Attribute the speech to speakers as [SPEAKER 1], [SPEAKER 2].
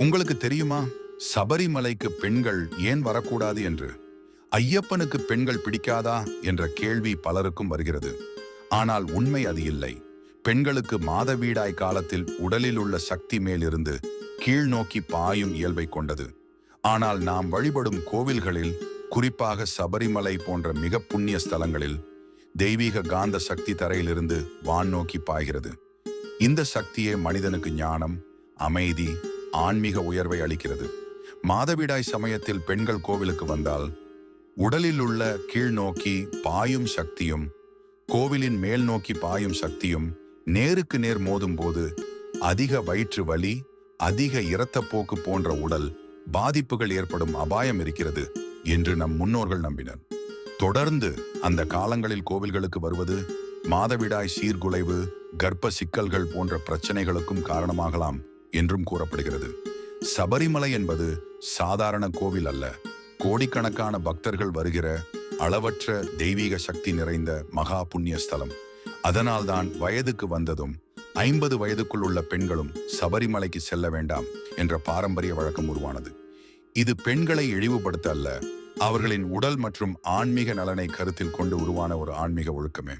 [SPEAKER 1] உங்களுக்கு தெரியுமா, சபரிமலைக்கு பெண்கள் ஏன் வரக்கூடாது என்று? ஐயப்பனுக்கு பெண்கள் பிடிக்காதா என்ற கேள்வி பலருக்கும் வருகிறது. ஆனால் உண்மை அது இல்லை. பெண்களுக்கு மாதவீடாய் காலத்தில் உடலில் உள்ள சக்தி மேலிருந்து கீழ் நோக்கி பாயும் இயல்பை கொண்டது. ஆனால் நாம் வழிபடும் கோவில்களில், குறிப்பாக சபரிமலை போன்ற மிக புண்ணிய ஸ்தலங்களில், தெய்வீக காந்த சக்தி தரையிலிருந்து வான் நோக்கி பாய்கிறது. இந்த சக்தியே மனிதனுக்கு ஞானம், அமைதி, ஆன்மீக உயர்வை அளிக்கிறது. மாதவிடாய் சமயத்தில் பெண்கள் கோவிலுக்கு வந்தால் உடலில் உள்ள கீழ் நோக்கி பாயும் சக்தியும் கோவிலின் மேல் நோக்கி பாயும் சக்தியும் நேருக்கு நேர் மோதும் போது அதிக வயிற்று வலி, அதிக இரத்தப்போக்கு போன்ற உடல் பாதிப்புகள் ஏற்படும் அபாயம் இருக்கிறது என்று நம் முன்னோர்கள் நம்பினர். தொடர்ந்து அந்த காலங்களில் கோவில்களுக்கு வருவது மாதவிடாய் சீர்குலைவு, கர்ப்ப சிக்கல்கள் போன்ற பிரச்சனைகளுக்கும் காரணமாகலாம் என்றும் கூறப்படுகிறது. சபரிமலை என்பது சாதாரண கோவில் அல்ல. கோடிக்கணக்கான பக்தர்கள் வருகிற அளவற்ற தெய்வீக சக்தி நிறைந்த மகா புண்ணிய ஸ்தலம். அதனால்தான் வயதுக்கு வந்ததும் 50 வயதுக்குள் உள்ள பெண்களும் சபரிமலைக்கு செல்ல வேண்டாம் என்ற பாரம்பரிய வழக்கம் உருவானது. இது பெண்களை இழிவுபடுத்த அல்ல, அவர்களின் உடல் மற்றும் ஆன்மீக நலனை கருத்தில் கொண்டு உருவான ஒரு ஆன்மீக ஒழுக்கமே.